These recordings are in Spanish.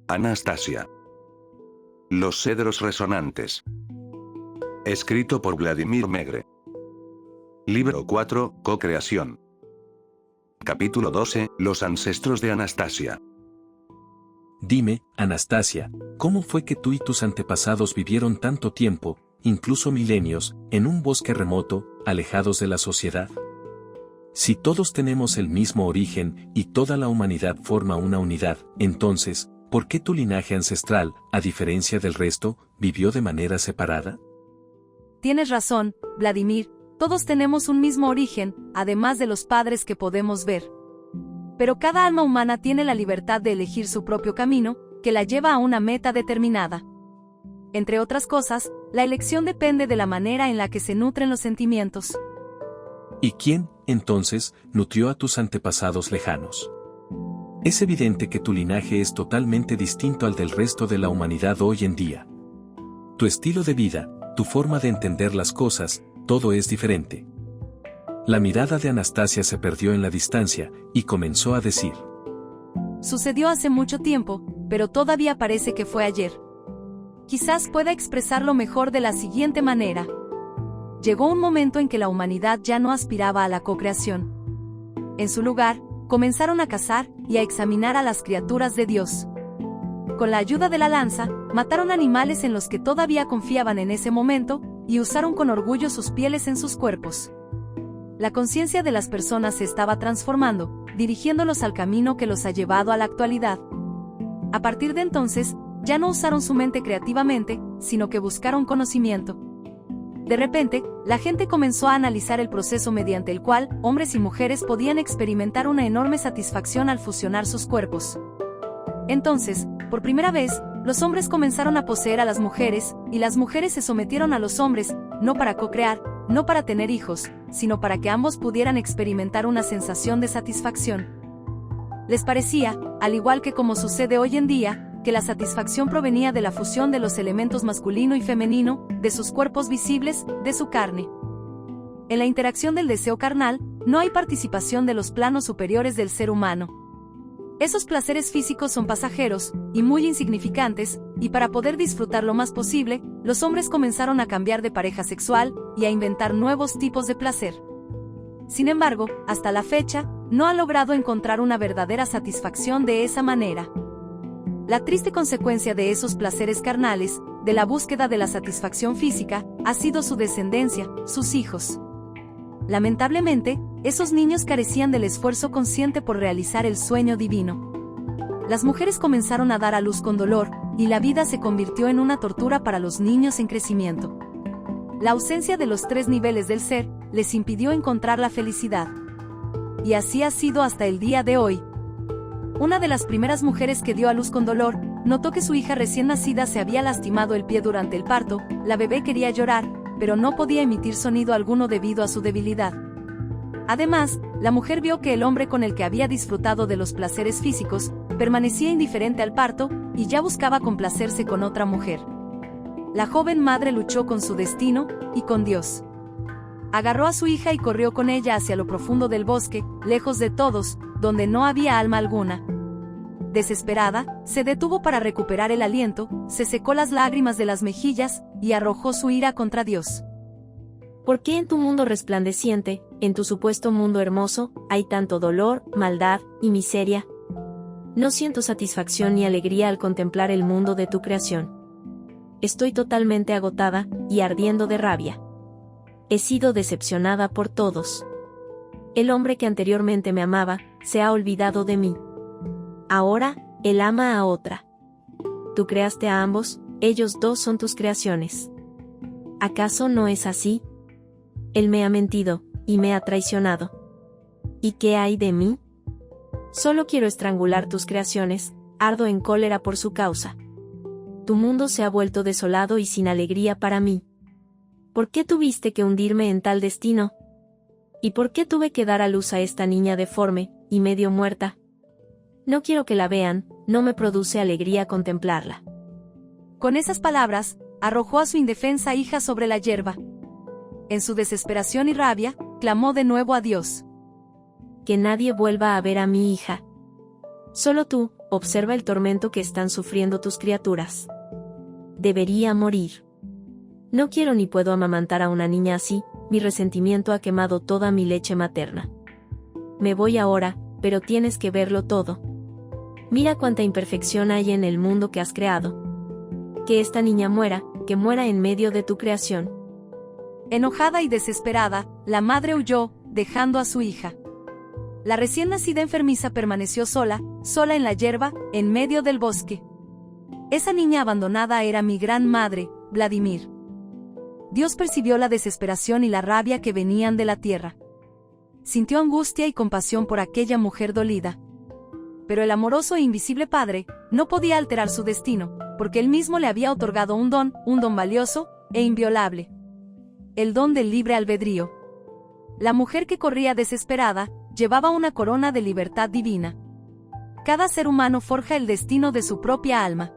Anastasia. Los cedros resonantes. Escrito por Vladimir Megre. Libro 4, Co-creación. Capítulo 12, Los ancestros de Anastasia. Dime, Anastasia, ¿cómo fue que tú y tus antepasados vivieron tanto tiempo, incluso milenios, en un bosque remoto, alejados de la sociedad? Si todos tenemos el mismo origen y toda la humanidad forma una unidad, entonces, ¿por qué tu linaje ancestral, a diferencia del resto, vivió de manera separada? Tienes razón, Vladimir, todos tenemos un mismo origen, además de los padres que podemos ver. Pero cada alma humana tiene la libertad de elegir su propio camino, que la lleva a una meta determinada. Entre otras cosas, la elección depende de la manera en la que se nutren los sentimientos. ¿Y quién, entonces, nutrió a tus antepasados lejanos? Es evidente que tu linaje es totalmente distinto al del resto de la humanidad hoy en día. Tu estilo de vida, tu forma de entender las cosas, todo es diferente. La mirada de Anastasia se perdió en la distancia, y comenzó a decir: Sucedió hace mucho tiempo, pero todavía parece que fue ayer. Quizás pueda expresarlo mejor de la siguiente manera. Llegó un momento en que la humanidad ya no aspiraba a la co-creación. En su lugar, comenzaron a cazar y a examinar a las criaturas de Dios. Con la ayuda de la lanza, mataron animales en los que todavía confiaban en ese momento, y usaron con orgullo sus pieles en sus cuerpos. La conciencia de las personas se estaba transformando, dirigiéndolos al camino que los ha llevado a la actualidad. A partir de entonces, ya no usaron su mente creativamente, sino que buscaron conocimiento. De repente, la gente comenzó a analizar el proceso mediante el cual hombres y mujeres podían experimentar una enorme satisfacción al fusionar sus cuerpos. Entonces, por primera vez, los hombres comenzaron a poseer a las mujeres, y las mujeres se sometieron a los hombres, no para co-crear, no para tener hijos, sino para que ambos pudieran experimentar una sensación de satisfacción. Les parecía, al igual que como sucede hoy en día, que la satisfacción provenía de la fusión de los elementos masculino y femenino, de sus cuerpos visibles, de su carne. En la interacción del deseo carnal, no hay participación de los planos superiores del ser humano. Esos placeres físicos son pasajeros, y muy insignificantes, y para poder disfrutar lo más posible, los hombres comenzaron a cambiar de pareja sexual, y a inventar nuevos tipos de placer. Sin embargo, hasta la fecha, no han logrado encontrar una verdadera satisfacción de esa manera. La triste consecuencia de esos placeres carnales, de la búsqueda de la satisfacción física, ha sido su descendencia, sus hijos. Lamentablemente, esos niños carecían del esfuerzo consciente por realizar el sueño divino. Las mujeres comenzaron a dar a luz con dolor, y la vida se convirtió en una tortura para los niños en crecimiento. La ausencia de los 3 niveles del ser les impidió encontrar la felicidad. Y así ha sido hasta el día de hoy. Una de las primeras mujeres que dio a luz con dolor, notó que su hija recién nacida se había lastimado el pie durante el parto. La bebé quería llorar, pero no podía emitir sonido alguno debido a su debilidad. Además, la mujer vio que el hombre con el que había disfrutado de los placeres físicos, permanecía indiferente al parto, y ya buscaba complacerse con otra mujer. La joven madre luchó con su destino, y con Dios. Agarró a su hija y corrió con ella hacia lo profundo del bosque, lejos de todos, donde no había alma alguna. Desesperada, se detuvo para recuperar el aliento, se secó las lágrimas de las mejillas, y arrojó su ira contra Dios. ¿Por qué en tu mundo resplandeciente, en tu supuesto mundo hermoso, hay tanto dolor, maldad y miseria? No siento satisfacción ni alegría al contemplar el mundo de tu creación. Estoy totalmente agotada, y ardiendo de rabia. He sido decepcionada por todos. El hombre que anteriormente me amaba, se ha olvidado de mí. Ahora, él ama a otra. Tú creaste a ambos, ellos dos son tus creaciones. ¿Acaso no es así? Él me ha mentido, y me ha traicionado. ¿Y qué hay de mí? Solo quiero estrangular tus creaciones, ardo en cólera por su causa. Tu mundo se ha vuelto desolado y sin alegría para mí. ¿Por qué tuviste que hundirme en tal destino? ¿Y por qué tuve que dar a luz a esta niña deforme, y medio muerta? No quiero que la vean, no me produce alegría contemplarla. Con esas palabras, arrojó a su indefensa hija sobre la hierba. En su desesperación y rabia, clamó de nuevo a Dios. Que nadie vuelva a ver a mi hija. Solo tú, observa el tormento que están sufriendo tus criaturas. Debería morir. No quiero ni puedo amamantar a una niña así, mi resentimiento ha quemado toda mi leche materna. Me voy ahora, pero tienes que verlo todo. Mira cuánta imperfección hay en el mundo que has creado. Que esta niña muera, que muera en medio de tu creación. Enojada y desesperada, la madre huyó, dejando a su hija. La recién nacida enfermiza permaneció sola en la hierba, en medio del bosque. Esa niña abandonada era mi gran madre, Vladimir. Dios percibió la desesperación y la rabia que venían de la tierra. Sintió angustia y compasión por aquella mujer dolida. Pero el amoroso e invisible Padre no podía alterar su destino, porque él mismo le había otorgado un don valioso e inviolable. El don del libre albedrío. La mujer que corría desesperada llevaba una corona de libertad divina. Cada ser humano forja el destino de su propia alma.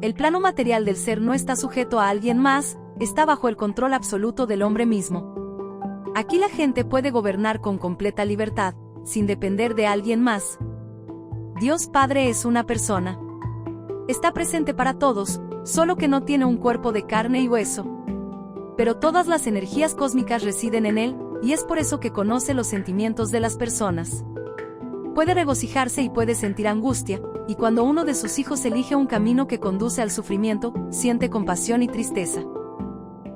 El plano material del ser no está sujeto a alguien más, está bajo el control absoluto del hombre mismo. Aquí la gente puede gobernar con completa libertad, sin depender de alguien más. Dios Padre es una persona. Está presente para todos, solo que no tiene un cuerpo de carne y hueso. Pero todas las energías cósmicas residen en él, y es por eso que conoce los sentimientos de las personas. Puede regocijarse y puede sentir angustia, y cuando uno de sus hijos elige un camino que conduce al sufrimiento, siente compasión y tristeza.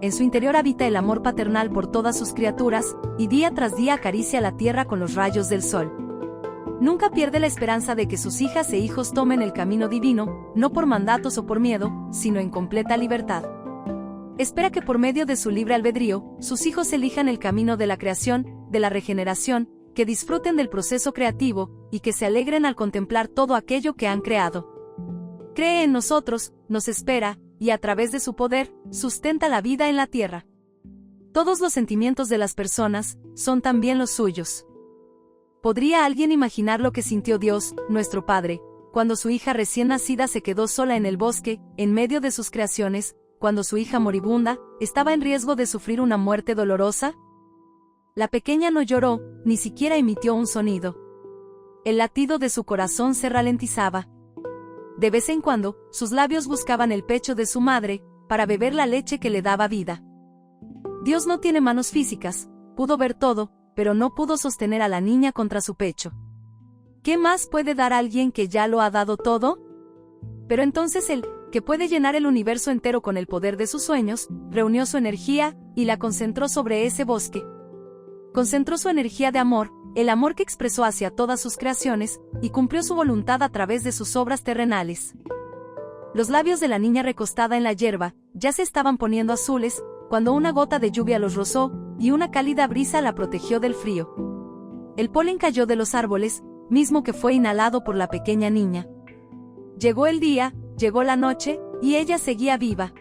En su interior habita el amor paternal por todas sus criaturas, y día tras día acaricia la tierra con los rayos del sol. Nunca pierde la esperanza de que sus hijas e hijos tomen el camino divino, no por mandatos o por miedo, sino en completa libertad. Espera que por medio de su libre albedrío, sus hijos elijan el camino de la creación, de la regeneración, que disfruten del proceso creativo, y que se alegren al contemplar todo aquello que han creado. Cree en nosotros, nos espera, y a través de su poder, sustenta la vida en la tierra. Todos los sentimientos de las personas, son también los suyos. ¿Podría alguien imaginar lo que sintió Dios, nuestro Padre, cuando su hija recién nacida se quedó sola en el bosque, en medio de sus creaciones, cuando su hija moribunda, estaba en riesgo de sufrir una muerte dolorosa? La pequeña no lloró, ni siquiera emitió un sonido. El latido de su corazón se ralentizaba. De vez en cuando, sus labios buscaban el pecho de su madre, para beber la leche que le daba vida. Dios no tiene manos físicas, pudo ver todo, pero no pudo sostener a la niña contra su pecho. ¿Qué más puede dar alguien que ya lo ha dado todo? Pero entonces él, que puede llenar el universo entero con el poder de sus sueños, reunió su energía, y la concentró sobre ese bosque. Concentró su energía de amor, el amor que expresó hacia todas sus creaciones, y cumplió su voluntad a través de sus obras terrenales. Los labios de la niña recostada en la hierba, ya se estaban poniendo azules, cuando una gota de lluvia los rozó, y una cálida brisa la protegió del frío. El polen cayó de los árboles, mismo que fue inhalado por la pequeña niña. Llegó el día, llegó la noche, y ella seguía viva.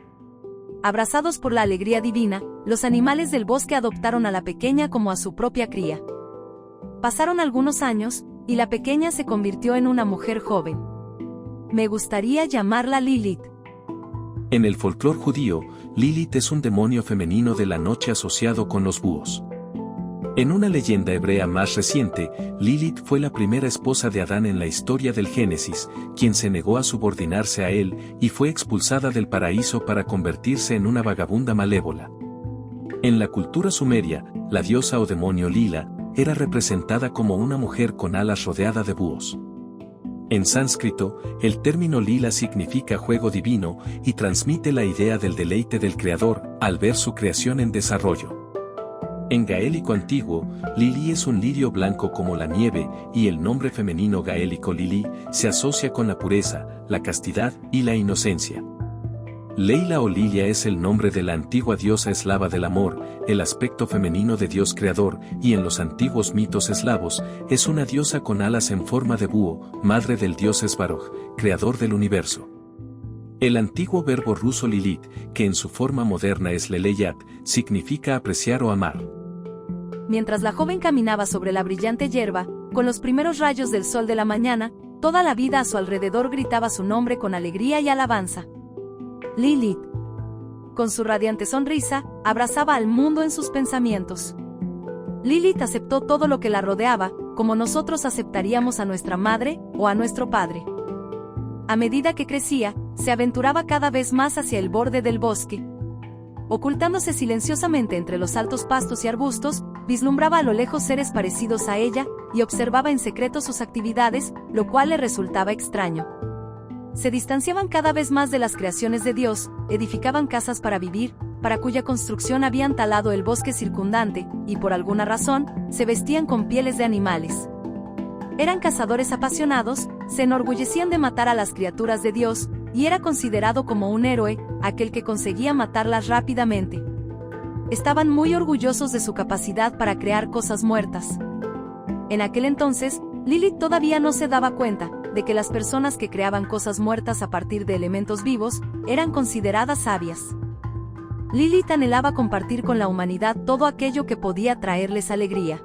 Abrazados por la alegría divina, los animales del bosque adoptaron a la pequeña como a su propia cría. Pasaron algunos años, y la pequeña se convirtió en una mujer joven. Me gustaría llamarla Lilith. En el folclore judío, Lilith es un demonio femenino de la noche asociado con los búhos. En una leyenda hebrea más reciente, Lilith fue la primera esposa de Adán en la historia del Génesis, quien se negó a subordinarse a él y fue expulsada del paraíso para convertirse en una vagabunda malévola. En la cultura sumeria, la diosa o demonio Lila era representada como una mujer con alas rodeada de búhos. En sánscrito, el término lila significa juego divino y transmite la idea del deleite del creador al ver su creación en desarrollo. En gaélico antiguo, Lili es un lirio blanco como la nieve, y el nombre femenino gaélico Lili se asocia con la pureza, la castidad y la inocencia. Leila o Lilia es el nombre de la antigua diosa eslava del amor, el aspecto femenino de Dios creador, y en los antiguos mitos eslavos, es una diosa con alas en forma de búho, madre del dios Svarog, creador del universo. El antiguo verbo ruso Lilith, que en su forma moderna es leleyat, significa apreciar o amar. Mientras la joven caminaba sobre la brillante hierba, con los primeros rayos del sol de la mañana, toda la vida a su alrededor gritaba su nombre con alegría y alabanza. Lilith. Con su radiante sonrisa, abrazaba al mundo en sus pensamientos. Lilith aceptó todo lo que la rodeaba, como nosotros aceptaríamos a nuestra madre o a nuestro padre. A medida que crecía, se aventuraba cada vez más hacia el borde del bosque. Ocultándose silenciosamente entre los altos pastos y arbustos, vislumbraba a lo lejos seres parecidos a ella, y observaba en secreto sus actividades, lo cual le resultaba extraño. Se distanciaban cada vez más de las creaciones de Dios, edificaban casas para vivir, para cuya construcción habían talado el bosque circundante, y por alguna razón, se vestían con pieles de animales. Eran cazadores apasionados, se enorgullecían de matar a las criaturas de Dios, y era considerado como un héroe, aquel que conseguía matarlas rápidamente. Estaban muy orgullosos de su capacidad para crear cosas muertas. En aquel entonces, Lilith todavía no se daba cuenta de que las personas que creaban cosas muertas a partir de elementos vivos, eran consideradas sabias. Lilith anhelaba compartir con la humanidad todo aquello que podía traerles alegría.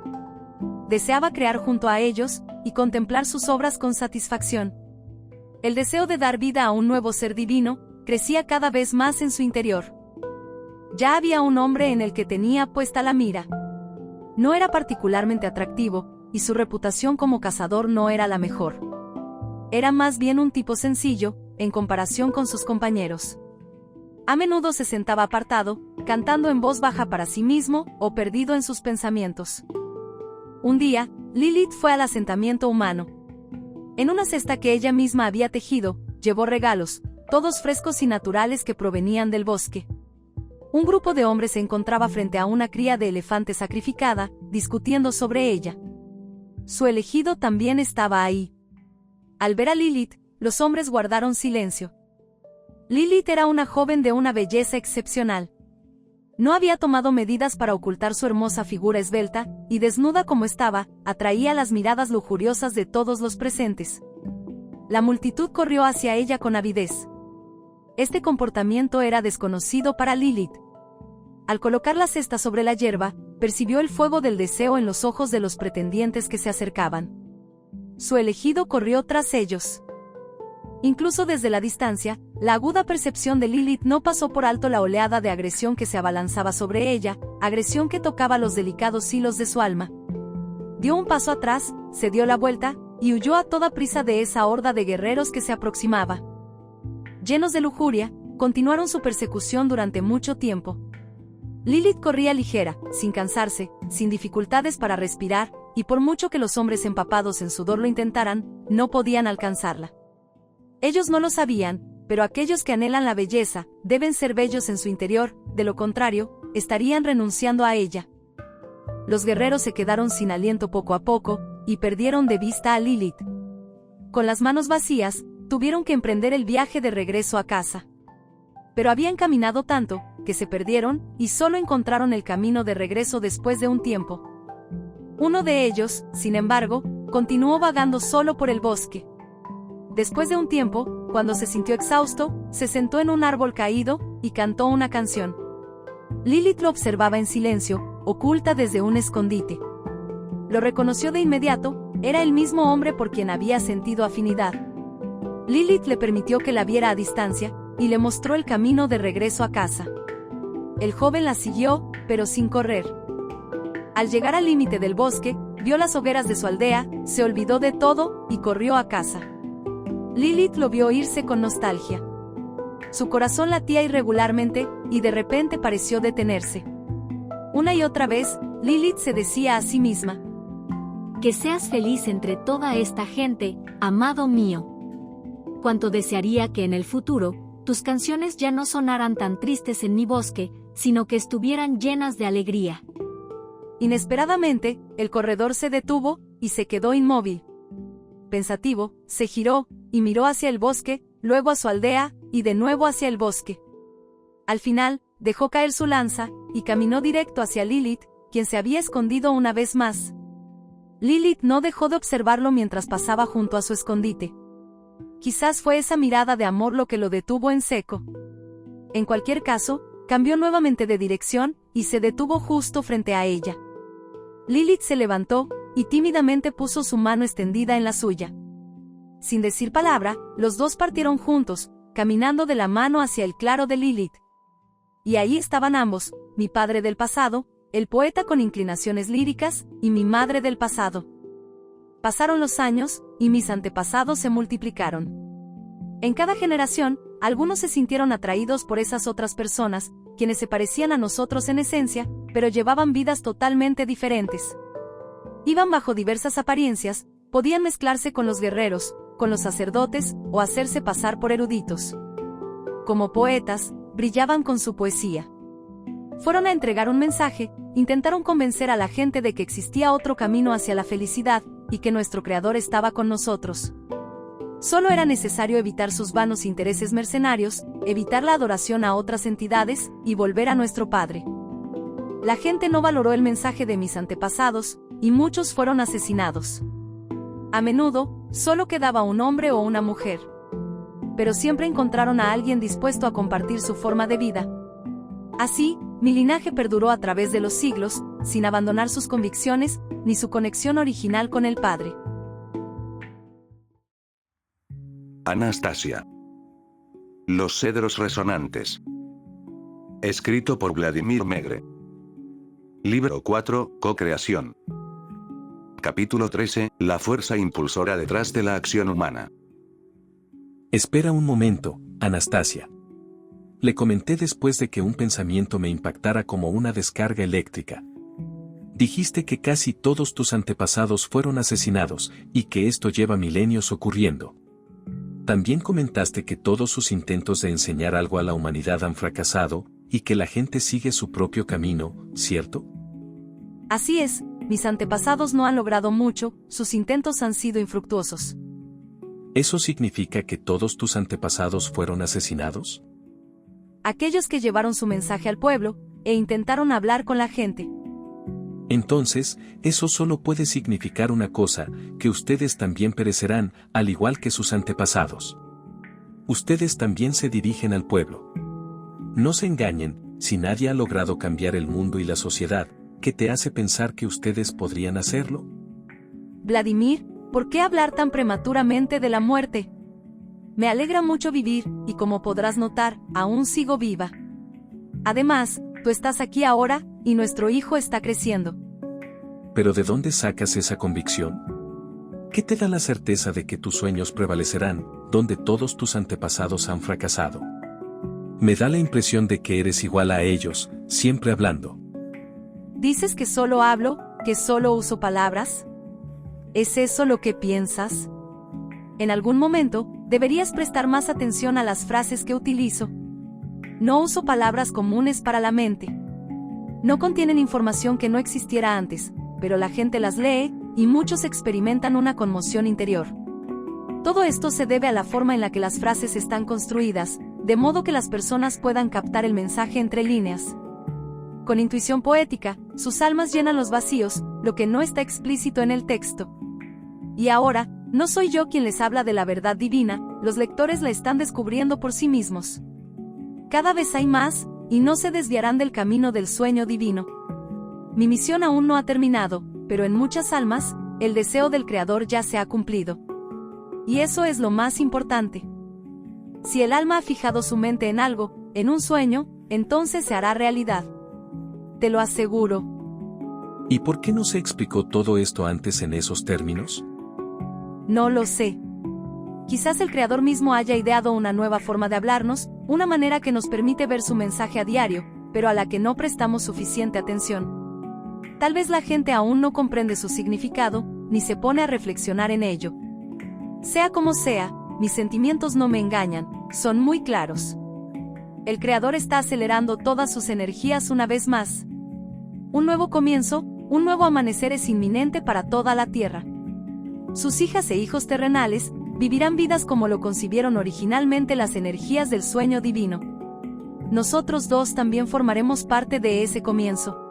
Deseaba crear junto a ellos, y contemplar sus obras con satisfacción. El deseo de dar vida a un nuevo ser divino, crecía cada vez más en su interior. Ya había un hombre en el que tenía puesta la mira. No era particularmente atractivo, y su reputación como cazador no era la mejor. Era más bien un tipo sencillo, en comparación con sus compañeros. A menudo se sentaba apartado, cantando en voz baja para sí mismo, o perdido en sus pensamientos. Un día, Lilith fue al asentamiento humano. En una cesta que ella misma había tejido, llevó regalos, todos frescos y naturales que provenían del bosque. Un grupo de hombres se encontraba frente a una cría de elefante sacrificada, discutiendo sobre ella. Su elegido también estaba ahí. Al ver a Lilith, los hombres guardaron silencio. Lilith era una joven de una belleza excepcional. No había tomado medidas para ocultar su hermosa figura esbelta, y desnuda como estaba, atraía las miradas lujuriosas de todos los presentes. La multitud corrió hacia ella con avidez. Este comportamiento era desconocido para Lilith. Al colocar la cesta sobre la hierba, percibió el fuego del deseo en los ojos de los pretendientes que se acercaban. Su elegido corrió tras ellos. Incluso desde la distancia, la aguda percepción de Lilith no pasó por alto la oleada de agresión que se abalanzaba sobre ella, agresión que tocaba los delicados hilos de su alma. Dio un paso atrás, se dio la vuelta, y huyó a toda prisa de esa horda de guerreros que se aproximaba. Llenos de lujuria, continuaron su persecución durante mucho tiempo. Lilith corría ligera, sin cansarse, sin dificultades para respirar, y por mucho que los hombres empapados en sudor lo intentaran, no podían alcanzarla. Ellos no lo sabían, pero aquellos que anhelan la belleza, deben ser bellos en su interior, de lo contrario, estarían renunciando a ella. Los guerreros se quedaron sin aliento poco a poco, y perdieron de vista a Lilith. Con las manos vacías, tuvieron que emprender el viaje de regreso a casa. Pero habían caminado tanto, que se perdieron, y solo encontraron el camino de regreso después de un tiempo. Uno de ellos, sin embargo, continuó vagando solo por el bosque. Después de un tiempo, cuando se sintió exhausto, se sentó en un árbol caído, y cantó una canción. Lilith lo observaba en silencio, oculta desde un escondite. Lo reconoció de inmediato, era el mismo hombre por quien había sentido afinidad. Lilith le permitió que la viera a distancia, y le mostró el camino de regreso a casa. El joven la siguió, pero sin correr. Al llegar al límite del bosque, vio las hogueras de su aldea, se olvidó de todo, y corrió a casa. Lilith lo vio irse con nostalgia. Su corazón latía irregularmente, y de repente pareció detenerse. Una y otra vez, Lilith se decía a sí misma: Que seas feliz entre toda esta gente, amado mío. Cuánto desearía que en el futuro, tus canciones ya no sonaran tan tristes en mi bosque, sino que estuvieran llenas de alegría. Inesperadamente, el corredor se detuvo, y se quedó inmóvil. Pensativo, se giró, y miró hacia el bosque, luego a su aldea, y de nuevo hacia el bosque. Al final, dejó caer su lanza, y caminó directo hacia Lilith, quien se había escondido una vez más. Lilith no dejó de observarlo mientras pasaba junto a su escondite. Quizás fue esa mirada de amor lo que lo detuvo en seco. En cualquier caso, cambió nuevamente de dirección, y se detuvo justo frente a ella. Lilith se levantó, y tímidamente puso su mano extendida en la suya. Sin decir palabra, los dos partieron juntos, caminando de la mano hacia el claro de Lilith. Y ahí estaban ambos, mi padre del pasado, el poeta con inclinaciones líricas, y mi madre del pasado. Pasaron los años, y mis antepasados se multiplicaron. En cada generación, algunos se sintieron atraídos por esas otras personas, quienes se parecían a nosotros en esencia, pero llevaban vidas totalmente diferentes. Iban bajo diversas apariencias, podían mezclarse con los guerreros, con los sacerdotes, o hacerse pasar por eruditos. Como poetas, brillaban con su poesía. Fueron a entregar un mensaje, intentaron convencer a la gente de que existía otro camino hacia la felicidad, y que nuestro Creador estaba con nosotros. Solo era necesario evitar sus vanos intereses mercenarios, evitar la adoración a otras entidades, y volver a nuestro Padre. La gente no valoró el mensaje de mis antepasados, y muchos fueron asesinados. A menudo, solo quedaba un hombre o una mujer. Pero siempre encontraron a alguien dispuesto a compartir su forma de vida. Así, mi linaje perduró a través de los siglos, sin abandonar sus convicciones, ni su conexión original con el Padre. Anastasia. Los cedros resonantes. Escrito por Vladimir Megre. Libro 4, Co-creación. Capítulo 13, la fuerza impulsora detrás de la acción humana. Espera un momento, Anastasia. Le comenté después de que un pensamiento me impactara como una descarga eléctrica. Dijiste que casi todos tus antepasados fueron asesinados, y que esto lleva milenios ocurriendo. También comentaste que todos sus intentos de enseñar algo a la humanidad han fracasado, y que la gente sigue su propio camino, ¿cierto? Así es, mis antepasados no han logrado mucho, sus intentos han sido infructuosos. ¿Eso significa que todos tus antepasados fueron asesinados? Aquellos que llevaron su mensaje al pueblo, e intentaron hablar con la gente. Entonces, eso solo puede significar una cosa, que ustedes también perecerán, al igual que sus antepasados. Ustedes también se dirigen al pueblo. No se engañen, si nadie ha logrado cambiar el mundo y la sociedad, ¿qué te hace pensar que ustedes podrían hacerlo? Vladimir, ¿por qué hablar tan prematuramente de la muerte? Me alegra mucho vivir, y como podrás notar, aún sigo viva. Además, tú estás aquí ahora, y nuestro hijo está creciendo. ¿Pero de dónde sacas esa convicción? ¿Qué te da la certeza de que tus sueños prevalecerán, donde todos tus antepasados han fracasado? Me da la impresión de que eres igual a ellos, siempre hablando. ¿Dices que solo hablo, que solo uso palabras? ¿Es eso lo que piensas? En algún momento, deberías prestar más atención a las frases que utilizo. No uso palabras comunes para la mente. No contienen información que no existiera antes, pero la gente las lee, y muchos experimentan una conmoción interior. Todo esto se debe a la forma en la que las frases están construidas, de modo que las personas puedan captar el mensaje entre líneas. Con intuición poética, sus almas llenan los vacíos, lo que no está explícito en el texto. Y ahora, no soy yo quien les habla de la verdad divina, los lectores la están descubriendo por sí mismos. Cada vez hay más, y no se desviarán del camino del sueño divino. Mi misión aún no ha terminado, pero en muchas almas, el deseo del Creador ya se ha cumplido. Y eso es lo más importante. Si el alma ha fijado su mente en algo, en un sueño, entonces se hará realidad. Te lo aseguro. ¿Y por qué no se explicó todo esto antes en esos términos? No lo sé. Quizás el Creador mismo haya ideado una nueva forma de hablarnos, una manera que nos permite ver su mensaje a diario, pero a la que no prestamos suficiente atención. Tal vez la gente aún no comprende su significado, ni se pone a reflexionar en ello. Sea como sea, mis sentimientos no me engañan, son muy claros. El Creador está acelerando todas sus energías una vez más. Un nuevo comienzo, un nuevo amanecer es inminente para toda la tierra. Sus hijas e hijos terrenales vivirán vidas como lo concibieron originalmente las energías del sueño divino. Nosotros dos también formaremos parte de ese comienzo.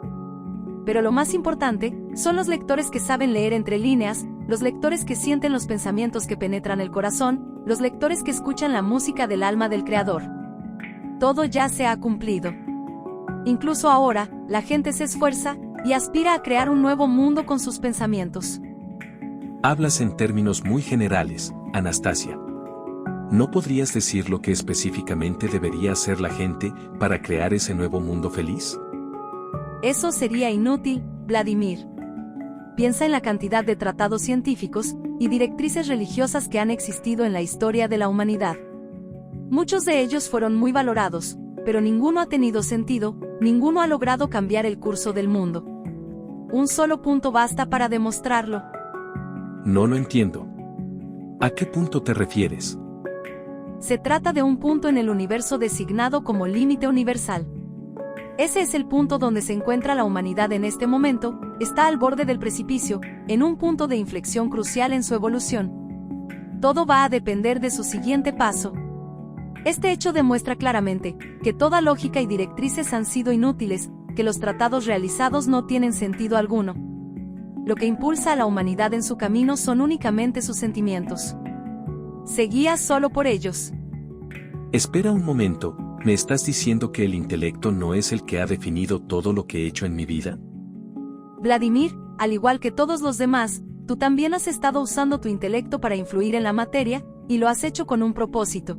Pero lo más importante son los lectores que saben leer entre líneas, los lectores que sienten los pensamientos que penetran el corazón, los lectores que escuchan la música del alma del Creador. Todo ya se ha cumplido. Incluso ahora, la gente se esfuerza y aspira a crear un nuevo mundo con sus pensamientos. Hablas en términos muy generales, Anastasia. ¿No podrías decir lo que específicamente debería hacer la gente para crear ese nuevo mundo feliz? Eso sería inútil, Vladimir. Piensa en la cantidad de tratados científicos y directrices religiosas que han existido en la historia de la humanidad. Muchos de ellos fueron muy valorados, pero ninguno ha tenido sentido, ninguno ha logrado cambiar el curso del mundo. Un solo punto basta para demostrarlo. No lo entiendo. ¿A qué punto te refieres? Se trata de un punto en el universo designado como límite universal. Ese es el punto donde se encuentra la humanidad en este momento, está al borde del precipicio, en un punto de inflexión crucial en su evolución. Todo va a depender de su siguiente paso. Este hecho demuestra claramente que toda lógica y directrices han sido inútiles, que los tratados realizados no tienen sentido alguno. Lo que impulsa a la humanidad en su camino son únicamente sus sentimientos. Se guía solo por ellos. Espera un momento, ¿me estás diciendo que el intelecto no es el que ha definido todo lo que he hecho en mi vida? Vladimir, al igual que todos los demás, tú también has estado usando tu intelecto para influir en la materia, y lo has hecho con un propósito.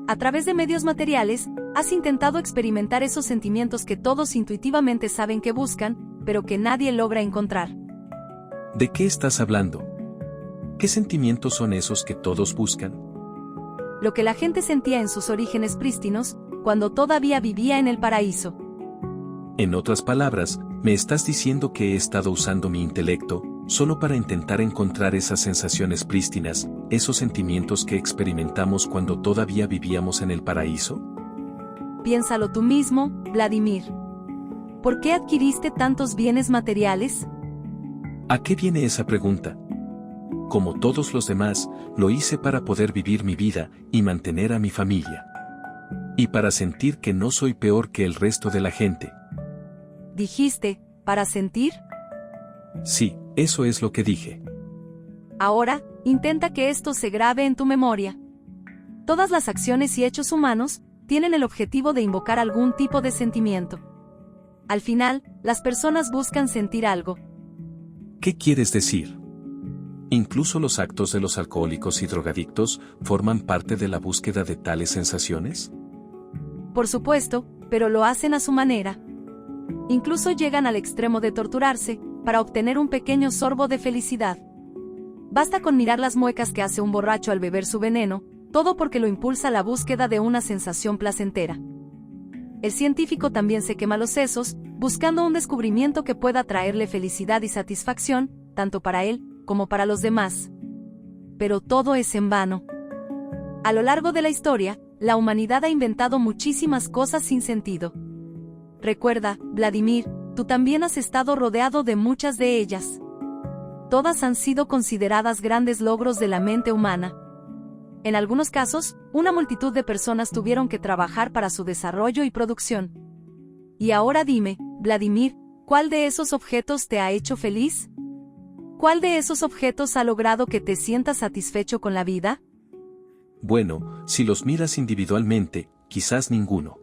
A través de medios materiales, has intentado experimentar esos sentimientos que todos intuitivamente saben que buscan, pero que nadie logra encontrar. ¿De qué estás hablando? ¿Qué sentimientos son esos que todos buscan? Lo que la gente sentía en sus orígenes prístinos, cuando todavía vivía en el paraíso. En otras palabras, me estás diciendo que he estado usando mi intelecto, solo para intentar encontrar esas sensaciones prístinas, esos sentimientos que experimentamos cuando todavía vivíamos en el paraíso. Piénsalo tú mismo, Vladimir. ¿Por qué adquiriste tantos bienes materiales? ¿A qué viene esa pregunta? Como todos los demás, lo hice para poder vivir mi vida y mantener a mi familia. Y para sentir que no soy peor que el resto de la gente. ¿Dijiste, para sentir? Sí, eso es lo que dije. Ahora, intenta que esto se grabe en tu memoria. Todas las acciones y hechos humanos tienen el objetivo de invocar algún tipo de sentimiento. Al final, las personas buscan sentir algo. ¿Qué quieres decir? ¿Incluso los actos de los alcohólicos y drogadictos forman parte de la búsqueda de tales sensaciones? Por supuesto, pero lo hacen a su manera. Incluso llegan al extremo de torturarse, para obtener un pequeño sorbo de felicidad. Basta con mirar las muecas que hace un borracho al beber su veneno, todo porque lo impulsa la búsqueda de una sensación placentera. El científico también se quema los sesos, buscando un descubrimiento que pueda traerle felicidad y satisfacción, tanto para él, como para los demás. Pero todo es en vano. A lo largo de la historia, la humanidad ha inventado muchísimas cosas sin sentido. Recuerda, Vladimir, tú también has estado rodeado de muchas de ellas. Todas han sido consideradas grandes logros de la mente humana. En algunos casos, una multitud de personas tuvieron que trabajar para su desarrollo y producción. Y ahora dime, Vladimir, ¿cuál de esos objetos te ha hecho feliz? ¿Cuál de esos objetos ha logrado que te sientas satisfecho con la vida? Bueno, si los miras individualmente, quizás ninguno.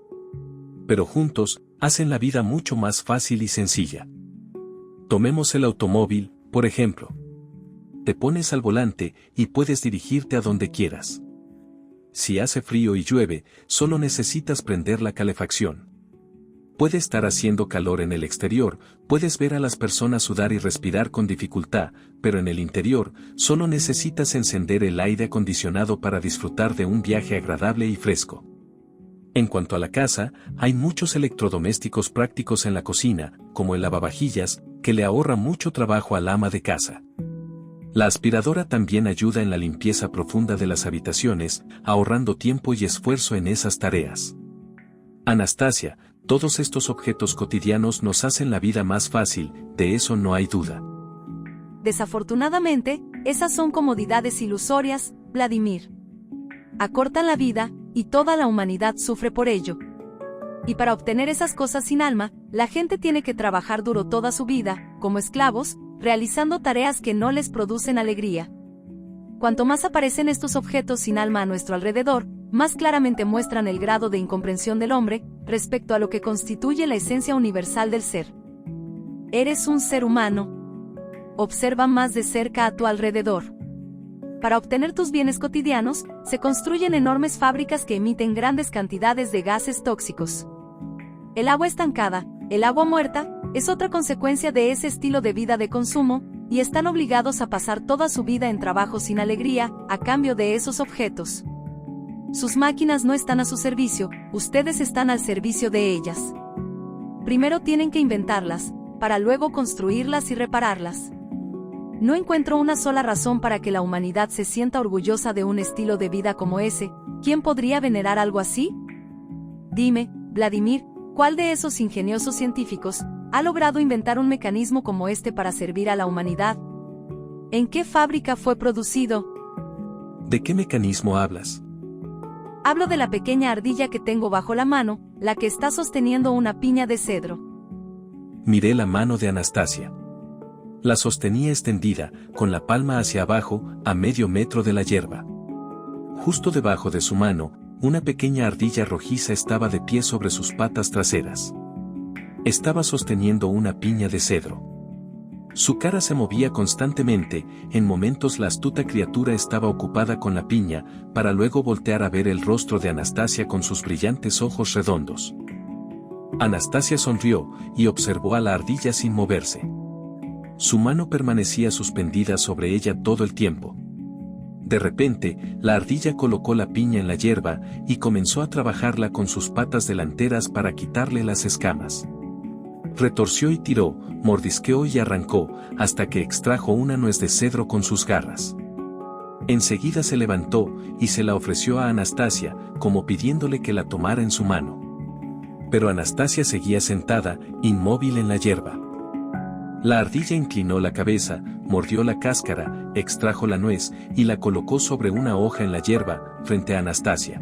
Pero juntos, hacen la vida mucho más fácil y sencilla. Tomemos el automóvil, por ejemplo. Te pones al volante y puedes dirigirte a donde quieras. Si hace frío y llueve, solo necesitas prender la calefacción. Puede estar haciendo calor en el exterior, puedes ver a las personas sudar y respirar con dificultad, pero en el interior, solo necesitas encender el aire acondicionado para disfrutar de un viaje agradable y fresco. En cuanto a la casa, hay muchos electrodomésticos prácticos en la cocina, como el lavavajillas, que le ahorra mucho trabajo al ama de casa. La aspiradora también ayuda en la limpieza profunda de las habitaciones, ahorrando tiempo y esfuerzo en esas tareas. Anastasia, todos estos objetos cotidianos nos hacen la vida más fácil, de eso no hay duda. Desafortunadamente, esas son comodidades ilusorias, Vladimir. Acortan la vida, y toda la humanidad sufre por ello. Y para obtener esas cosas sin alma, la gente tiene que trabajar duro toda su vida, como esclavos, realizando tareas que no les producen alegría. Cuanto más aparecen estos objetos sin alma a nuestro alrededor, más claramente muestran el grado de incomprensión del hombre, respecto a lo que constituye la esencia universal del ser. Eres un ser humano. Observa más de cerca a tu alrededor. Para obtener tus bienes cotidianos, se construyen enormes fábricas que emiten grandes cantidades de gases tóxicos. El agua estancada, el agua muerta, es otra consecuencia de ese estilo de vida de consumo, y están obligados a pasar toda su vida en trabajo sin alegría, a cambio de esos objetos. Sus máquinas no están a su servicio, ustedes están al servicio de ellas. Primero tienen que inventarlas, para luego construirlas y repararlas. No encuentro una sola razón para que la humanidad se sienta orgullosa de un estilo de vida como ese. ¿Quién podría venerar algo así? Dime, Vladimir, ¿cuál de esos ingeniosos científicos ha logrado inventar un mecanismo como este para servir a la humanidad? ¿En qué fábrica fue producido? ¿De qué mecanismo hablas? Hablo de la pequeña ardilla que tengo bajo la mano, la que está sosteniendo una piña de cedro. Miré la mano de Anastasia. La sostenía extendida, con la palma hacia abajo, a medio metro de la hierba. Justo debajo de su mano, una pequeña ardilla rojiza estaba de pie sobre sus patas traseras. Estaba sosteniendo una piña de cedro. Su cara se movía constantemente, en momentos la astuta criatura estaba ocupada con la piña, para luego voltear a ver el rostro de Anastasia con sus brillantes ojos redondos. Anastasia sonrió, y observó a la ardilla sin moverse. Su mano permanecía suspendida sobre ella todo el tiempo. De repente, la ardilla colocó la piña en la hierba, y comenzó a trabajarla con sus patas delanteras para quitarle las escamas. Retorció y tiró, mordisqueó y arrancó, hasta que extrajo una nuez de cedro con sus garras. Enseguida se levantó, y se la ofreció a Anastasia, como pidiéndole que la tomara en su mano. Pero Anastasia seguía sentada, inmóvil en la hierba. La ardilla inclinó la cabeza, mordió la cáscara, extrajo la nuez, y la colocó sobre una hoja en la hierba, frente a Anastasia.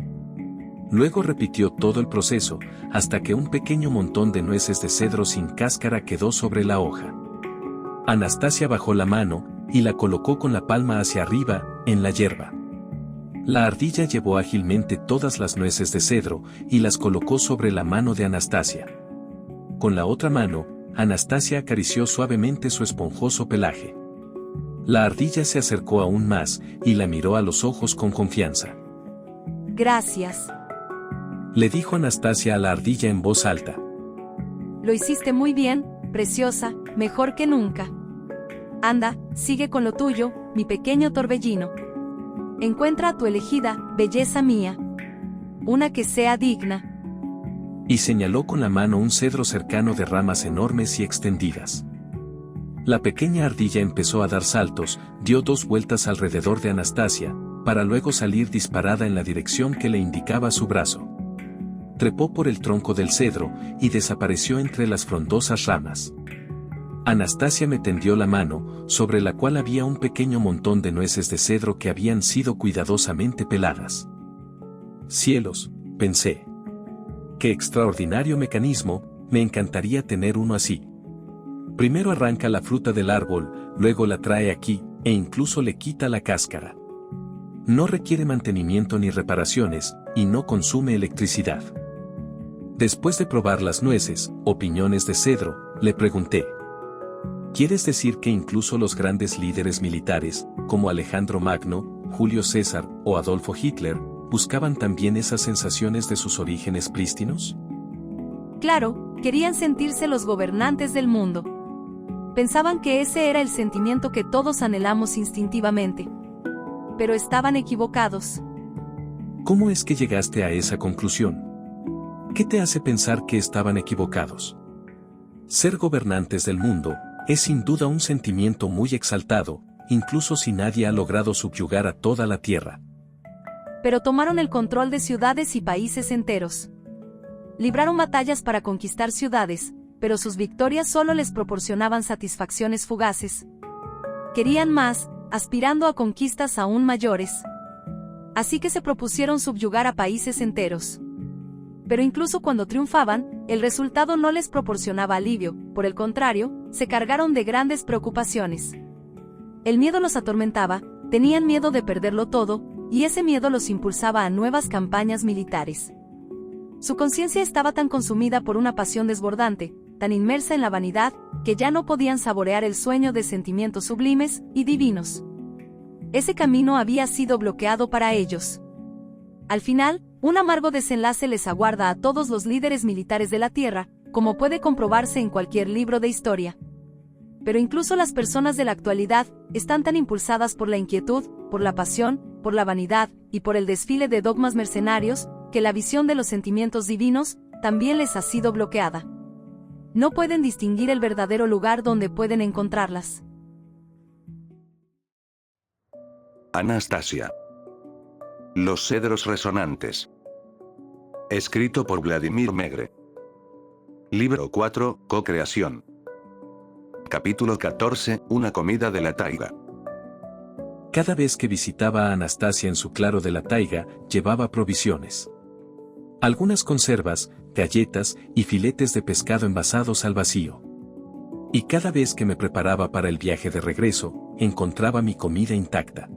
Luego repitió todo el proceso, hasta que un pequeño montón de nueces de cedro sin cáscara quedó sobre la hoja. Anastasia bajó la mano, y la colocó con la palma hacia arriba, en la hierba. La ardilla llevó ágilmente todas las nueces de cedro, y las colocó sobre la mano de Anastasia. Con la otra mano, Anastasia acarició suavemente su esponjoso pelaje. La ardilla se acercó aún más, y la miró a los ojos con confianza. Gracias. Le dijo Anastasia a la ardilla en voz alta. Lo hiciste muy bien, preciosa, mejor que nunca. Anda, sigue con lo tuyo, mi pequeño torbellino. Encuentra a tu elegida, belleza mía. Una que sea digna. Y señaló con la mano un cedro cercano de ramas enormes y extendidas. La pequeña ardilla empezó a dar saltos, dio 2 vueltas alrededor de Anastasia, para luego salir disparada en la dirección que le indicaba su brazo. Trepó por el tronco del cedro, y desapareció entre las frondosas ramas. Anastasia me tendió la mano, sobre la cual había un pequeño montón de nueces de cedro que habían sido cuidadosamente peladas. Cielos, pensé. Qué extraordinario mecanismo, me encantaría tener uno así. Primero arranca la fruta del árbol, luego la trae aquí, e incluso le quita la cáscara. No requiere mantenimiento ni reparaciones, y no consume electricidad. Después de probar las nueces, o piñones de cedro, le pregunté. ¿Quieres decir que incluso los grandes líderes militares, como Alejandro Magno, Julio César o Adolfo Hitler, buscaban también esas sensaciones de sus orígenes prístinos? Claro, querían sentirse los gobernantes del mundo. Pensaban que ese era el sentimiento que todos anhelamos instintivamente. Pero estaban equivocados. ¿Cómo es que llegaste a esa conclusión? ¿Qué te hace pensar que estaban equivocados? Ser gobernantes del mundo es sin duda un sentimiento muy exaltado, incluso si nadie ha logrado subyugar a toda la tierra. Pero tomaron el control de ciudades y países enteros. Libraron batallas para conquistar ciudades, pero sus victorias solo les proporcionaban satisfacciones fugaces. Querían más, aspirando a conquistas aún mayores. Así que se propusieron subyugar a países enteros. Pero incluso cuando triunfaban, el resultado no les proporcionaba alivio, por el contrario, se cargaron de grandes preocupaciones. El miedo los atormentaba, tenían miedo de perderlo todo, y ese miedo los impulsaba a nuevas campañas militares. Su conciencia estaba tan consumida por una pasión desbordante, tan inmersa en la vanidad, que ya no podían saborear el sueño de sentimientos sublimes y divinos. Ese camino había sido bloqueado para ellos. Al final, un amargo desenlace les aguarda a todos los líderes militares de la Tierra, como puede comprobarse en cualquier libro de historia. Pero incluso las personas de la actualidad están tan impulsadas por la inquietud, por la pasión, por la vanidad y por el desfile de dogmas mercenarios, que la visión de los sentimientos divinos también les ha sido bloqueada. No pueden distinguir el verdadero lugar donde pueden encontrarlas. Anastasia. Los cedros resonantes. Escrito por Vladimir Megre. Libro 4, Co-creación. Capítulo 14, Una comida de la taiga. Cada vez que visitaba a Anastasia en su claro de la taiga, llevaba provisiones. Algunas conservas, galletas y filetes de pescado envasados al vacío. Y cada vez que me preparaba para el viaje de regreso, encontraba mi comida intacta.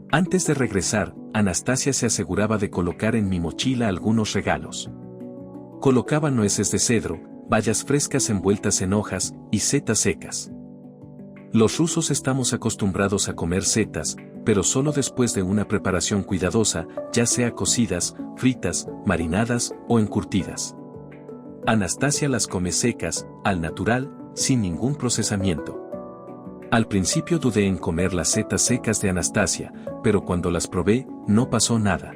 Antes de regresar, Anastasia se aseguraba de colocar en mi mochila algunos regalos. Colocaba nueces de cedro, bayas frescas envueltas en hojas y setas secas. Los rusos estamos acostumbrados a comer setas, pero solo después de una preparación cuidadosa, ya sea cocidas, fritas, marinadas o encurtidas. Anastasia las come secas, al natural, sin ningún procesamiento. Al principio dudé en comer las setas secas de Anastasia, pero cuando las probé, no pasó nada.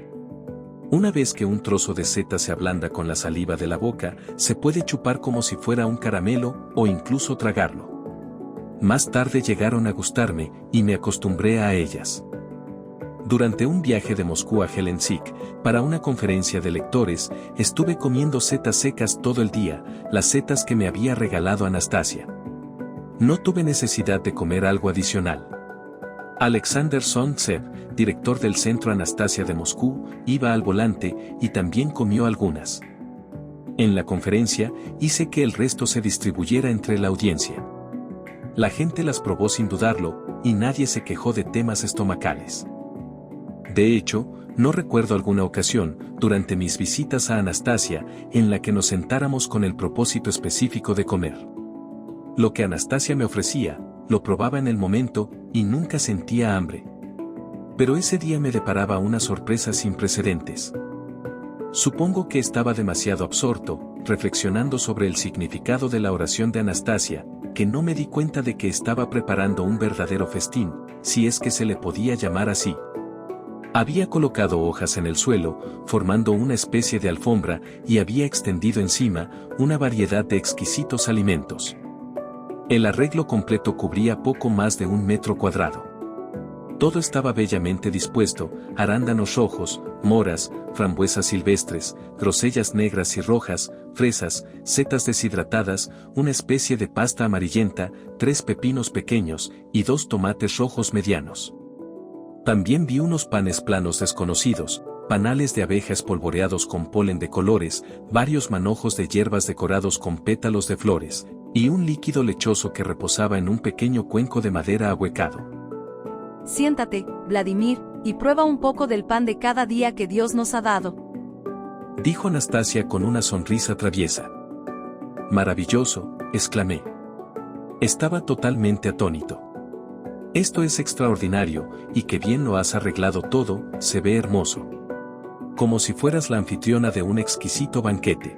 Una vez que un trozo de seta se ablanda con la saliva de la boca, se puede chupar como si fuera un caramelo o incluso tragarlo. Más tarde llegaron a gustarme y me acostumbré a ellas. Durante un viaje de Moscú a Helsinki, para una conferencia de lectores, estuve comiendo setas secas todo el día, las setas que me había regalado Anastasia. No tuve necesidad de comer algo adicional. Alexander Sontsev, director del Centro Anastasia de Moscú, iba al volante y también comió algunas. En la conferencia, hice que el resto se distribuyera entre la audiencia. La gente las probó sin dudarlo, y nadie se quejó de temas estomacales. De hecho, no recuerdo alguna ocasión, durante mis visitas a Anastasia, en la que nos sentáramos con el propósito específico de comer. Lo que Anastasia me ofrecía, lo probaba en el momento, y nunca sentía hambre. Pero ese día me deparaba una sorpresa sin precedentes. Supongo que estaba demasiado absorto, reflexionando sobre el significado de la oración de Anastasia, que no me di cuenta de que estaba preparando un verdadero festín, si es que se le podía llamar así. Había colocado hojas en el suelo, formando una especie de alfombra, y había extendido encima una variedad de exquisitos alimentos. El arreglo completo cubría poco más de 1 metro cuadrado. Todo estaba bellamente dispuesto: arándanos rojos, moras, frambuesas silvestres, grosellas negras y rojas, fresas, setas deshidratadas, una especie de pasta amarillenta, 3 pepinos pequeños y 2 tomates rojos medianos. También vi unos panes planos desconocidos, panales de abeja espolvoreados con polen de colores, varios manojos de hierbas decorados con pétalos de flores, y un líquido lechoso que reposaba en un pequeño cuenco de madera ahuecado. Siéntate, Vladimir, y prueba un poco del pan de cada día que Dios nos ha dado, dijo Anastasia con una sonrisa traviesa. Maravilloso, exclamé. Estaba totalmente atónito. Esto es extraordinario, y qué bien lo has arreglado todo, se ve hermoso. Como si fueras la anfitriona de un exquisito banquete.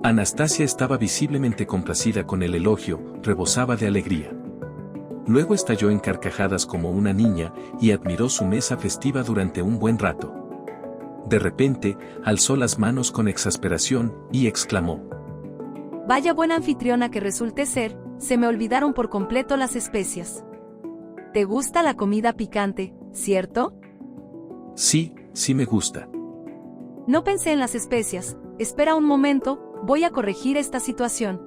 Anastasia estaba visiblemente complacida con el elogio, rebosaba de alegría. Luego estalló en carcajadas como una niña y admiró su mesa festiva durante un buen rato. De repente, alzó las manos con exasperación y exclamó: Vaya buena anfitriona que resulte ser, se me olvidaron por completo las especias. ¿Te gusta la comida picante, cierto? Sí, sí me gusta. No pensé en las especias, espera un momento, voy a corregir esta situación.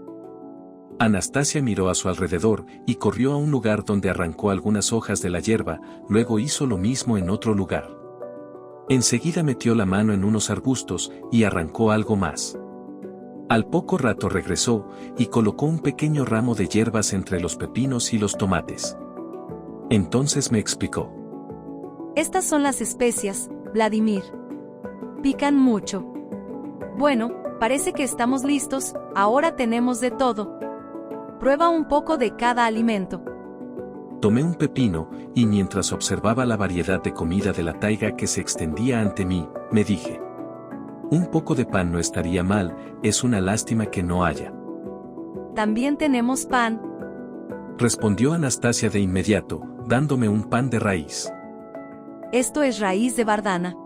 Anastasia miró a su alrededor y corrió a un lugar donde arrancó algunas hojas de la hierba, luego hizo lo mismo en otro lugar. Enseguida metió la mano en unos arbustos y arrancó algo más. Al poco rato regresó y colocó un pequeño ramo de hierbas entre los pepinos y los tomates. Entonces me explicó: Estas son las especias, Vladimir. Pican mucho. Bueno, parece que estamos listos, ahora tenemos de todo. Prueba un poco de cada alimento. Tomé un pepino, y mientras observaba la variedad de comida de la taiga que se extendía ante mí, me dije: un poco de pan no estaría mal, es una lástima que no haya. También tenemos pan, respondió Anastasia de inmediato, dándome un pan de raíz. Esto es raíz de bardana.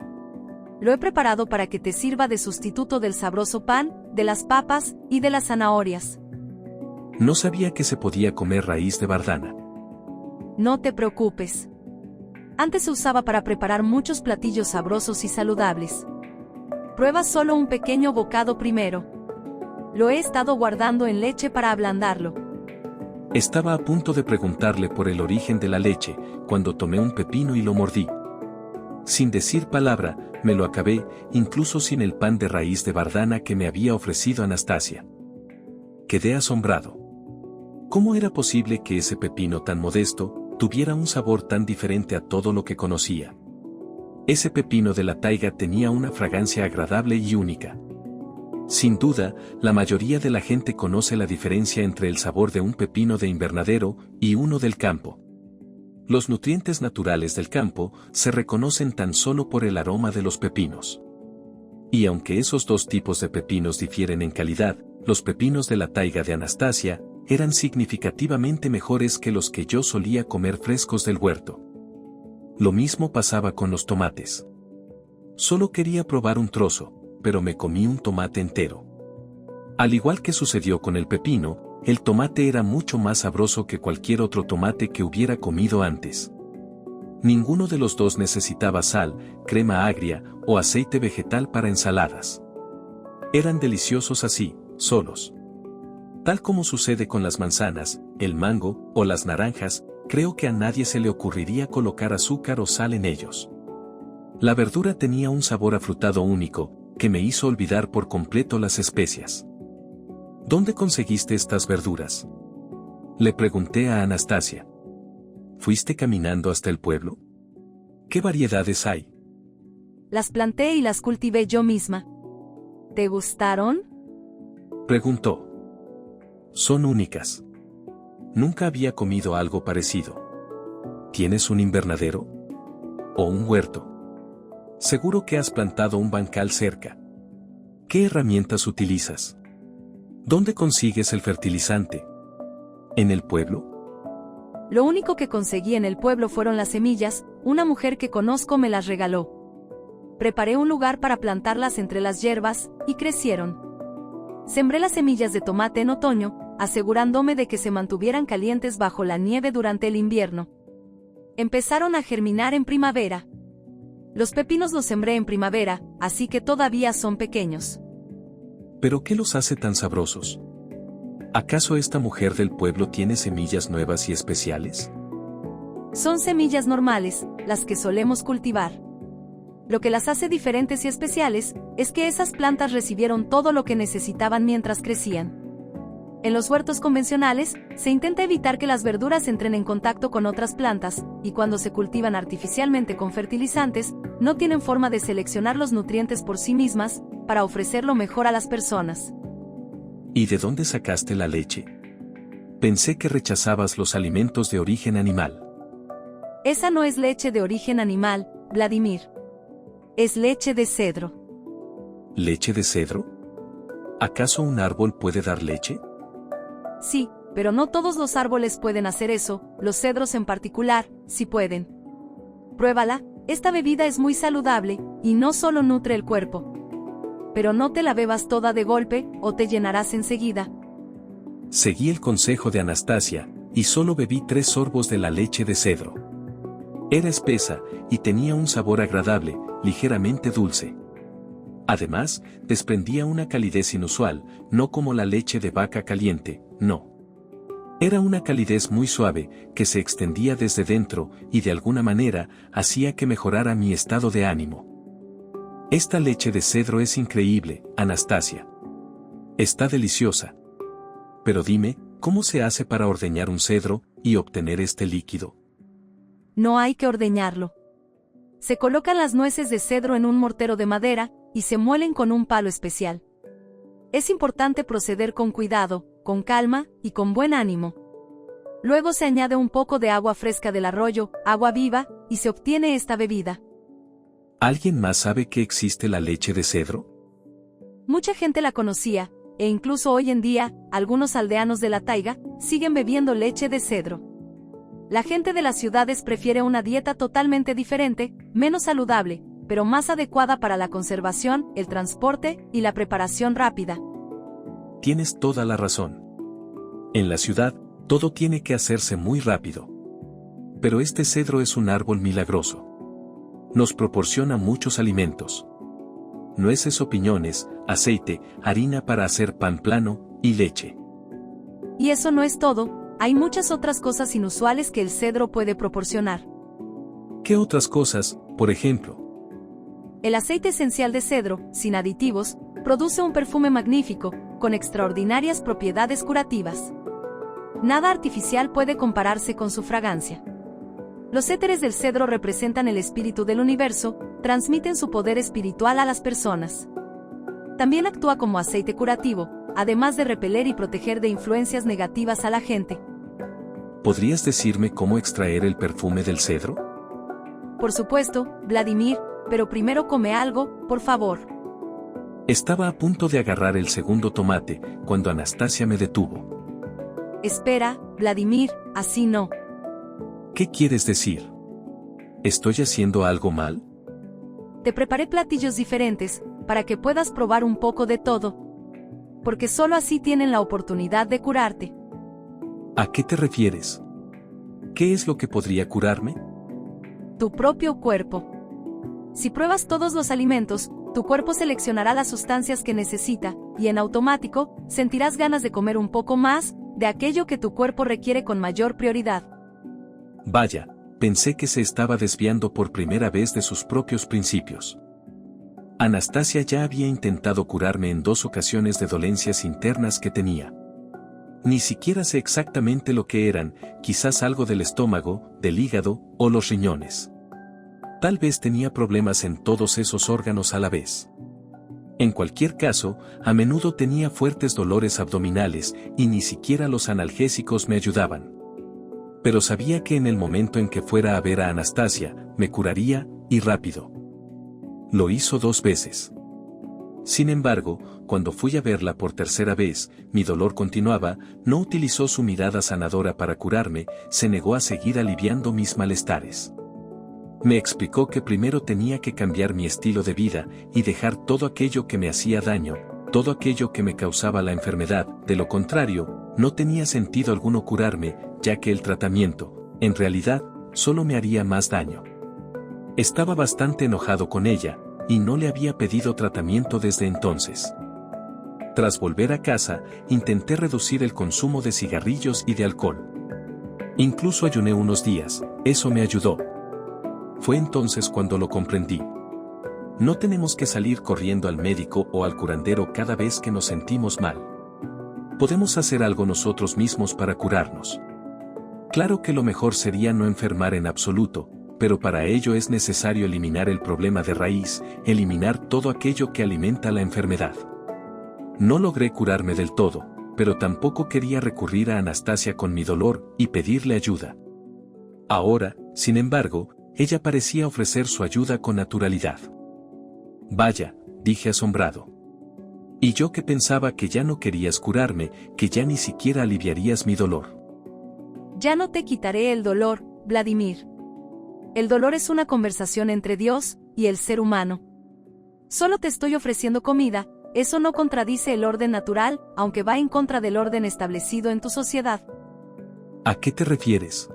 Lo he preparado para que te sirva de sustituto del sabroso pan, de las papas y de las zanahorias. No sabía que se podía comer raíz de bardana. No te preocupes. Antes se usaba para preparar muchos platillos sabrosos y saludables. Prueba solo un pequeño bocado primero. Lo he estado guardando en leche para ablandarlo. Estaba a punto de preguntarle por el origen de la leche, cuando tomé un pepino y lo mordí. Sin decir palabra, me lo acabé, incluso sin el pan de raíz de bardana que me había ofrecido Anastasia. Quedé asombrado. ¿Cómo era posible que ese pepino tan modesto tuviera un sabor tan diferente a todo lo que conocía? Ese pepino de la taiga tenía una fragancia agradable y única. Sin duda, la mayoría de la gente conoce la diferencia entre el sabor de un pepino de invernadero y uno del campo. Los nutrientes naturales del campo se reconocen tan solo por el aroma de los pepinos. Y aunque esos dos tipos de pepinos difieren en calidad, los pepinos de la taiga de Anastasia eran significativamente mejores que los que yo solía comer frescos del huerto. Lo mismo pasaba con los tomates. Solo quería probar un trozo, pero me comí un tomate entero. Al igual que sucedió con el pepino, el tomate era mucho más sabroso que cualquier otro tomate que hubiera comido antes. Ninguno de los dos necesitaba sal, crema agria o aceite vegetal para ensaladas. Eran deliciosos así, solos. Tal como sucede con las manzanas, el mango o las naranjas, creo que a nadie se le ocurriría colocar azúcar o sal en ellos. La verdura tenía un sabor afrutado único, que me hizo olvidar por completo las especias. ¿Dónde conseguiste estas verduras?, le pregunté a Anastasia. ¿Fuiste caminando hasta el pueblo? ¿Qué variedades hay? Las planté y las cultivé yo misma. ¿Te gustaron?, preguntó. Son únicas. Nunca había comido algo parecido. ¿Tienes un invernadero? ¿O un huerto? Seguro que has plantado un bancal cerca. ¿Qué herramientas utilizas? ¿Dónde consigues el fertilizante? ¿En el pueblo? Lo único que conseguí en el pueblo fueron las semillas, una mujer que conozco me las regaló. Preparé un lugar para plantarlas entre las hierbas, y crecieron. Sembré las semillas de tomate en otoño, asegurándome de que se mantuvieran calientes bajo la nieve durante el invierno. Empezaron a germinar en primavera. Los pepinos los sembré en primavera, así que todavía son pequeños. ¿Pero qué los hace tan sabrosos? ¿Acaso esta mujer del pueblo tiene semillas nuevas y especiales? Son semillas normales, las que solemos cultivar. Lo que las hace diferentes y especiales, es que esas plantas recibieron todo lo que necesitaban mientras crecían. En los huertos convencionales, se intenta evitar que las verduras entren en contacto con otras plantas, y cuando se cultivan artificialmente con fertilizantes, no tienen forma de seleccionar los nutrientes por sí mismas, para ofrecer lo mejor a las personas. ¿Y de dónde sacaste la leche? Pensé que rechazabas los alimentos de origen animal. Esa no es leche de origen animal, Vladimir. Es leche de cedro. ¿Leche de cedro? ¿Acaso un árbol puede dar leche? Sí, pero no todos los árboles pueden hacer eso, los cedros en particular, sí pueden. Pruébala, esta bebida es muy saludable, y no solo nutre el cuerpo. Pero no te la bebas toda de golpe, o te llenarás enseguida. Seguí el consejo de Anastasia, y solo bebí 3 sorbos de la leche de cedro. Era espesa, y tenía un sabor agradable, ligeramente dulce. Además, desprendía una calidez inusual, no como la leche de vaca caliente, no. Era una calidez muy suave, que se extendía desde dentro, y de alguna manera, hacía que mejorara mi estado de ánimo. Esta leche de cedro es increíble, Anastasia. Está deliciosa. Pero dime, ¿cómo se hace para ordeñar un cedro, y obtener este líquido? No hay que ordeñarlo. Se colocan las nueces de cedro en un mortero de madera, y se muelen con un palo especial. Es importante proceder con cuidado, con calma, y con buen ánimo. Luego se añade un poco de agua fresca del arroyo, agua viva, y se obtiene esta bebida. ¿Alguien más sabe que existe la leche de cedro? Mucha gente la conocía, e incluso hoy en día, algunos aldeanos de la taiga, siguen bebiendo leche de cedro. La gente de las ciudades prefiere una dieta totalmente diferente, menos saludable, pero más adecuada para la conservación, el transporte y la preparación rápida. Tienes toda la razón. En la ciudad, todo tiene que hacerse muy rápido. Pero este cedro es un árbol milagroso. Nos proporciona muchos alimentos. Nueces o piñones, aceite, harina para hacer pan plano, y leche. Y eso no es todo, hay muchas otras cosas inusuales que el cedro puede proporcionar. ¿Qué otras cosas, por ejemplo? El aceite esencial de cedro, sin aditivos, produce un perfume magnífico, con extraordinarias propiedades curativas. Nada artificial puede compararse con su fragancia. Los éteres del cedro representan el espíritu del universo, transmiten su poder espiritual a las personas. También actúa como aceite curativo, además de repeler y proteger de influencias negativas a la gente. ¿Podrías decirme cómo extraer el perfume del cedro? Por supuesto, Vladimir, pero primero come algo, por favor. Estaba a punto de agarrar el segundo tomate, cuando Anastasia me detuvo. Espera, Vladimir, así no. ¿Qué quieres decir? ¿Estoy haciendo algo mal? Te preparé platillos diferentes, para que puedas probar un poco de todo. Porque solo así tienen la oportunidad de curarte. ¿A qué te refieres? ¿Qué es lo que podría curarme? Tu propio cuerpo. Si pruebas todos los alimentos, tu cuerpo seleccionará las sustancias que necesita, y en automático, sentirás ganas de comer un poco más, de aquello que tu cuerpo requiere con mayor prioridad. Vaya, pensé que se estaba desviando por primera vez de sus propios principios. Anastasia ya había intentado curarme en 2 ocasiones de dolencias internas que tenía. Ni siquiera sé exactamente lo que eran, quizás algo del estómago, del hígado, o los riñones. Tal vez tenía problemas en todos esos órganos a la vez. En cualquier caso, a menudo tenía fuertes dolores abdominales, y ni siquiera los analgésicos me ayudaban. Pero sabía que en el momento en que fuera a ver a Anastasia, me curaría, y rápido. Lo hizo 2 veces. Sin embargo, cuando fui a verla por tercera vez, mi dolor continuaba, no utilizó su mirada sanadora para curarme, se negó a seguir aliviando mis malestares. Me explicó que primero tenía que cambiar mi estilo de vida, y dejar todo aquello que me hacía daño, todo aquello que me causaba la enfermedad, de lo contrario, no tenía sentido alguno curarme, ya que el tratamiento, en realidad, solo me haría más daño. Estaba bastante enojado con ella, y no le había pedido tratamiento desde entonces. Tras volver a casa, intenté reducir el consumo de cigarrillos y de alcohol. Incluso ayuné unos días, eso me ayudó. Fue entonces cuando lo comprendí. No tenemos que salir corriendo al médico o al curandero cada vez que nos sentimos mal. Podemos hacer algo nosotros mismos para curarnos. Claro que lo mejor sería no enfermar en absoluto, pero para ello es necesario eliminar el problema de raíz, eliminar todo aquello que alimenta la enfermedad. No logré curarme del todo, pero tampoco quería recurrir a Anastasia con mi dolor y pedirle ayuda. Ahora, sin embargo, ella parecía ofrecer su ayuda con naturalidad. Vaya, dije asombrado. Y yo que pensaba que ya no querías curarme, que ya ni siquiera aliviarías mi dolor. Ya no te quitaré el dolor, Vladimir. El dolor es una conversación entre Dios y el ser humano. Solo te estoy ofreciendo comida, eso no contradice el orden natural, aunque va en contra del orden establecido en tu sociedad. ¿A qué te refieres?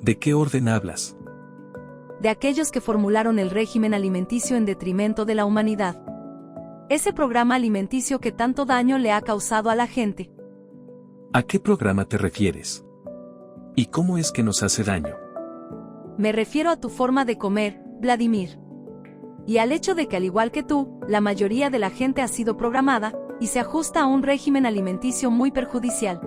¿De qué orden hablas? De aquellos que formularon el régimen alimenticio en detrimento de la humanidad. Ese programa alimenticio que tanto daño le ha causado a la gente. ¿A qué programa te refieres? ¿Y cómo es que nos hace daño? Me refiero a tu forma de comer, Vladimir. Y al hecho de que al igual que tú, la mayoría de la gente ha sido programada, y se ajusta a un régimen alimenticio muy perjudicial.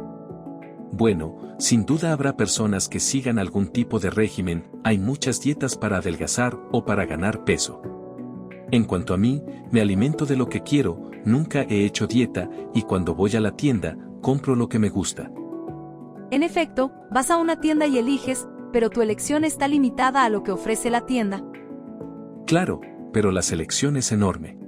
Bueno, sin duda habrá personas que sigan algún tipo de régimen, hay muchas dietas para adelgazar o para ganar peso. En cuanto a mí, me alimento de lo que quiero, nunca he hecho dieta, y cuando voy a la tienda, compro lo que me gusta. En efecto, vas a una tienda y eliges, pero tu elección está limitada a lo que ofrece la tienda. Claro, pero la selección es enorme.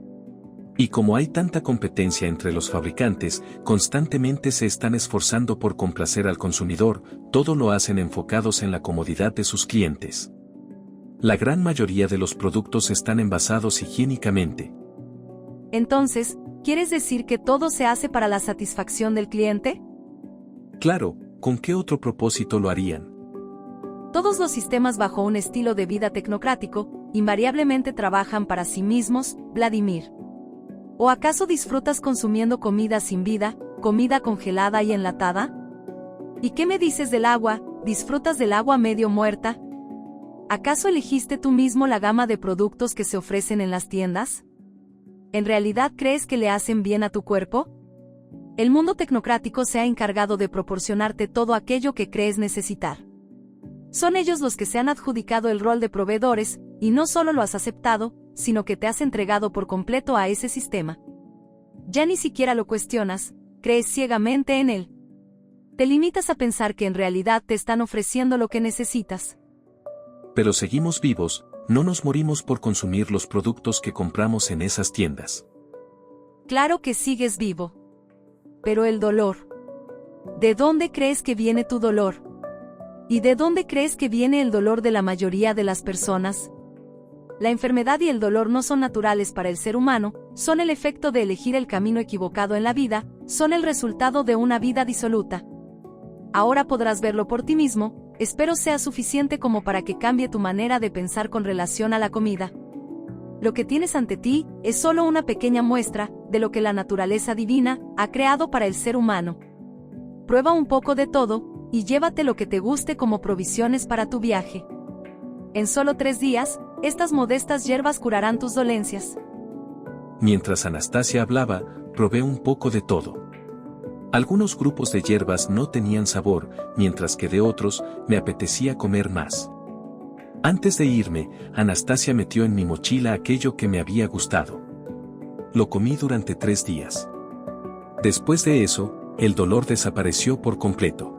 Y como hay tanta competencia entre los fabricantes, constantemente se están esforzando por complacer al consumidor, todo lo hacen enfocados en la comodidad de sus clientes. La gran mayoría de los productos están envasados higiénicamente. Entonces, ¿quieres decir que todo se hace para la satisfacción del cliente? Claro, ¿con qué otro propósito lo harían? Todos los sistemas bajo un estilo de vida tecnocrático, invariablemente trabajan para sí mismos, Vladimir. ¿O acaso disfrutas consumiendo comida sin vida, comida congelada y enlatada? ¿Y qué me dices del agua? ¿Disfrutas del agua medio muerta? ¿Acaso elegiste tú mismo la gama de productos que se ofrecen en las tiendas? ¿En realidad crees que le hacen bien a tu cuerpo? El mundo tecnocrático se ha encargado de proporcionarte todo aquello que crees necesitar. Son ellos los que se han adjudicado el rol de proveedores, y no solo lo has aceptado, sino que te has entregado por completo a ese sistema. Ya ni siquiera lo cuestionas, crees ciegamente en él. Te limitas a pensar que en realidad te están ofreciendo lo que necesitas. Pero seguimos vivos, no nos morimos por consumir los productos que compramos en esas tiendas. Claro que sigues vivo. Pero el dolor. ¿De dónde crees que viene tu dolor? ¿Y de dónde crees que viene el dolor de la mayoría de las personas? La enfermedad y el dolor no son naturales para el ser humano, son el efecto de elegir el camino equivocado en la vida, son el resultado de una vida disoluta. Ahora podrás verlo por ti mismo, espero sea suficiente como para que cambie tu manera de pensar con relación a la comida. Lo que tienes ante ti es solo una pequeña muestra de lo que la naturaleza divina ha creado para el ser humano. Prueba un poco de todo, y llévate lo que te guste como provisiones para tu viaje. En solo 3 días, estas modestas hierbas curarán tus dolencias. Mientras Anastasia hablaba, probé un poco de todo. Algunos grupos de hierbas no tenían sabor, mientras que de otros, me apetecía comer más. Antes de irme, Anastasia metió en mi mochila aquello que me había gustado. Lo comí durante 3 días. Después de eso, el dolor desapareció por completo.